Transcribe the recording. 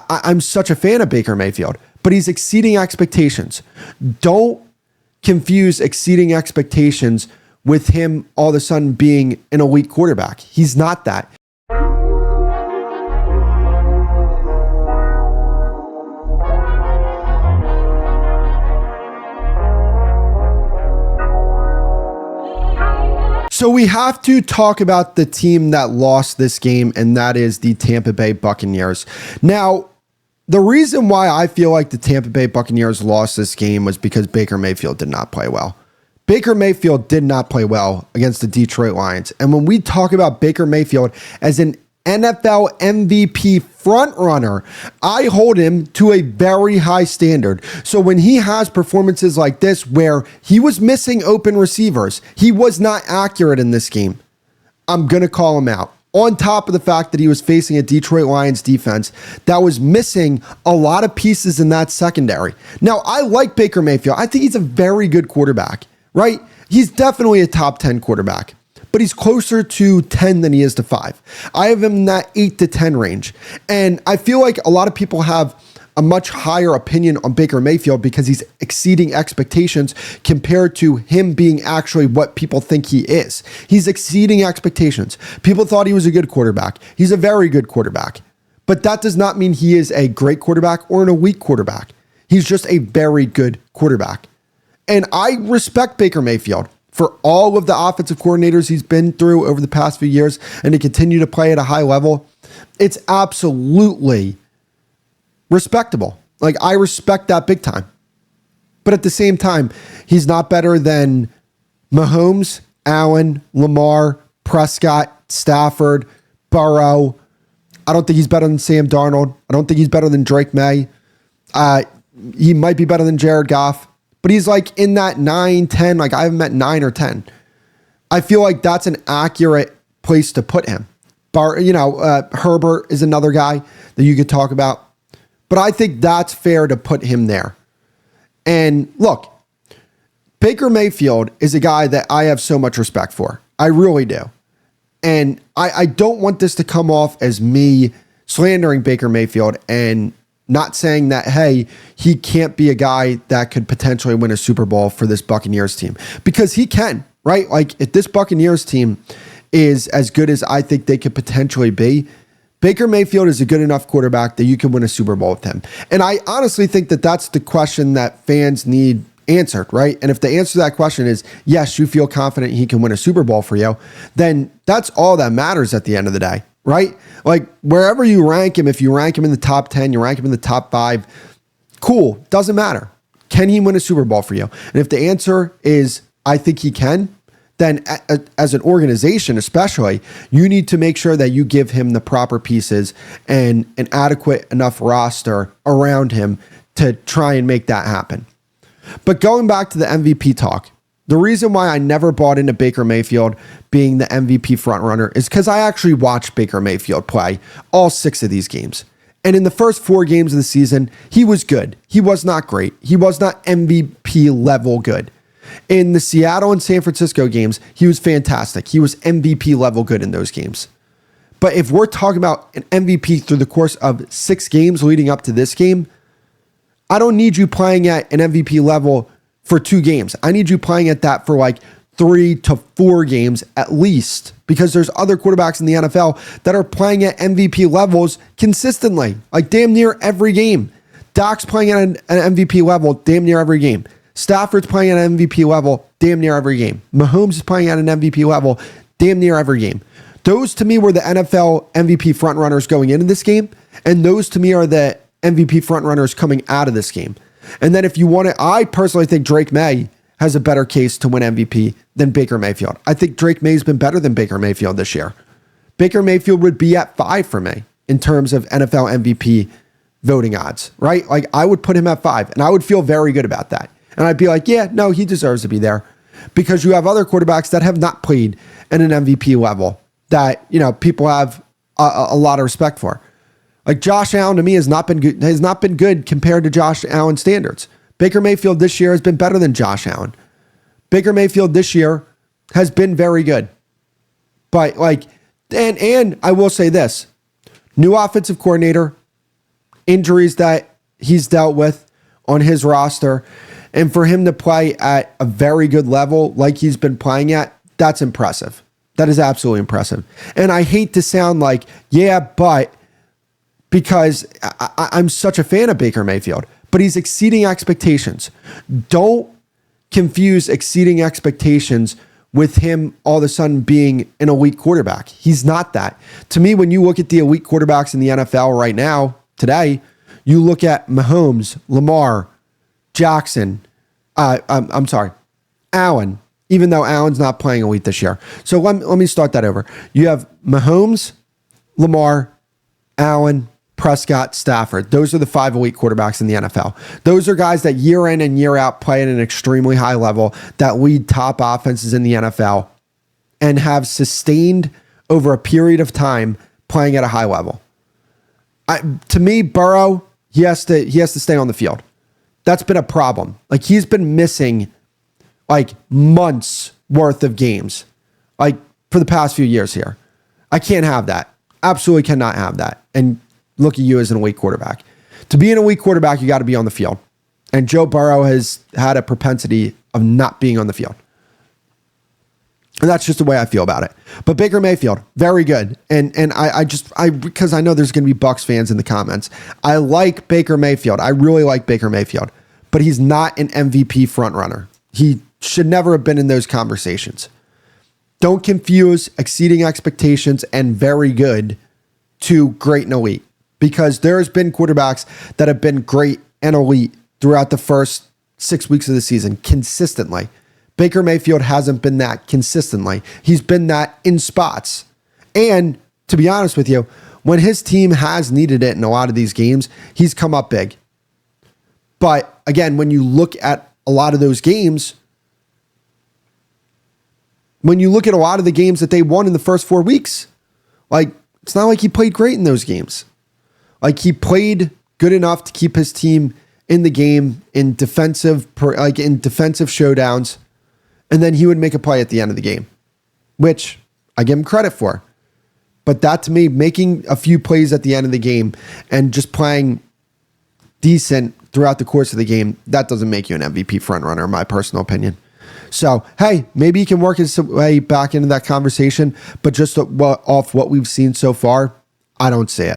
I'm such a fan of Baker Mayfield, but he's exceeding expectations. Don't confuse exceeding expectations with him all of a sudden being an elite quarterback. He's not that. So we have to talk about the team that lost this game, and that is the Tampa Bay Buccaneers. Now, the reason why I feel like the Tampa Bay Buccaneers lost this game was because Baker Mayfield did not play well. Baker Mayfield did not play well against the Detroit Lions. And when we talk about Baker Mayfield as an NFL MVP frontrunner, I hold him to a very high standard. So when he has performances like this where he was missing open receivers, he was not accurate in this game, I'm going to call him out. On top of the fact that he was facing a Detroit Lions defense that was missing a lot of pieces in that secondary. Now, I like Baker Mayfield. I think he's a very good quarterback, right? He's definitely a top 10 quarterback, but he's closer to 10 than he is to 5. I have him in that 8 to 10 range. And I feel like a lot of people have a much higher opinion on Baker Mayfield because he's exceeding expectations compared to him being actually what people think he is. He's exceeding expectations. People thought he was a good quarterback. He's a very good quarterback. But that does not mean he is a great quarterback or an elite quarterback. He's just a very good quarterback. And I respect Baker Mayfield for all of the offensive coordinators he's been through over the past few years and to continue to play at a high level. It's absolutely respectable. Like, I respect that big time. But at the same time, he's not better than Mahomes, Allen, Lamar, Prescott, Stafford, Burrow. I don't think he's better than Sam Darnold. I don't think he's better than Drake May. He might be better than Jared Goff, but he's like in that 9, 10. Like, I haven't met 9 or 10. I feel like that's an accurate place to put him. Herbert is another guy that you could talk about. But I think that's fair to put him there. And look, Baker Mayfield is a guy that I have so much respect for. I really do. And I don't want this to come off as me slandering Baker Mayfield and not saying that, hey, he can't be a guy that could potentially win a Super Bowl for this Buccaneers team. Because he can, right? Like, if this Buccaneers team is as good as I think they could potentially be, Baker Mayfield is a good enough quarterback that you can win a Super Bowl with him. And I honestly think that that's the question that fans need answered, right? And if the answer to that question is, yes, you feel confident he can win a Super Bowl for you, then that's all that matters at the end of the day, right? Like, wherever you rank him, if you rank him in the top 10, you rank him in the top 5, cool, doesn't matter. Can he win a Super Bowl for you? And if the answer is, I think he can, then as an organization especially, you need to make sure that you give him the proper pieces and an adequate enough roster around him to try and make that happen. But going back to the MVP talk, the reason why I never bought into Baker Mayfield being the MVP frontrunner is because I actually watched Baker Mayfield play all 6 of these games. And in the first 4 games of the season, he was good. He was not great. He was not MVP level good. In the Seattle and San Francisco games, he was fantastic. He was MVP level good in those games. But if we're talking about an MVP through the course of 6 games leading up to this game, I don't need you playing at an MVP level for 2 games. I need you playing at that for like 3 to 4 games at least, because there's other quarterbacks in the NFL that are playing at MVP levels consistently, like damn near every game. Dak's playing at an MVP level damn near every game. Stafford's playing at an MVP level damn near every game. Mahomes is playing at an MVP level damn near every game. Those to me were the NFL MVP frontrunners going into this game, and those to me are the MVP frontrunners coming out of this game. And then if you want to, I personally think Drake May has a better case to win MVP than Baker Mayfield. I think Drake May's been better than Baker Mayfield this year. Baker Mayfield would be at 5 for me in terms of NFL MVP voting odds, right? Like, I would put him at 5, and I would feel very good about that. And I'd be like, yeah, no, he deserves to be there, because you have other quarterbacks that have not played at an MVP level that, you know, people have a lot of respect for. Like, Josh Allen to me has not been good compared to Josh Allen standards. Baker Mayfield this year has been better than Josh Allen. Baker Mayfield this year has been very good. But like, and I will say this, new offensive coordinator, injuries that he's dealt with on his roster, and for him to play at a very good level like he's been playing at, that's impressive. That is absolutely impressive. And I hate to sound like, yeah, but, because I'm such a fan of Baker Mayfield, but he's exceeding expectations. Don't confuse exceeding expectations with him all of a sudden being an elite quarterback. He's not that. To me, when you look at the elite quarterbacks in the NFL right now, today, you look at Mahomes, Lamar, Jackson, Allen, even though Allen's not playing elite this year. So let me start that over. You have Mahomes, Lamar, Allen, Prescott, Stafford. Those are the 5 elite quarterbacks in the NFL. Those are guys that year in and year out play at an extremely high level, that lead top offenses in the NFL and have sustained over a period of time playing at a high level. To me, Burrow, he has to stay on the field. That's been a problem. Like, he's been missing like months worth of games, like for the past few years here. I can't have that. Absolutely cannot have that. And look at you as an elite quarterback. To be an elite quarterback, you got to be on the field. And Joe Burrow has had a propensity of not being on the field. And that's just the way I feel about it. But Baker Mayfield, very good. And I because I know there's going to be Bucs fans in the comments. I like Baker Mayfield. I really like Baker Mayfield. But he's not an MVP frontrunner. He should never have been in those conversations. Don't confuse exceeding expectations and very good to great and elite, because there's been quarterbacks that have been great and elite throughout the first 6 weeks of the season consistently. Baker Mayfield hasn't been that consistently. He's been that in spots. And to be honest with you, when his team has needed it in a lot of these games, he's come up big. But again, when you look at a lot of those games, when you look at a lot of the games that they won in the first 4 weeks, like, it's not like he played great in those games. Like, he played good enough to keep his team in the game in defensive showdowns, and then he would make a play at the end of the game, which I give him credit for. But that, to me, making a few plays at the end of the game and just playing decent throughout the course of the game, that doesn't make you an MVP frontrunner, in my personal opinion. So, hey, maybe he can work his way back into that conversation, but just off what we've seen so far, I don't see it.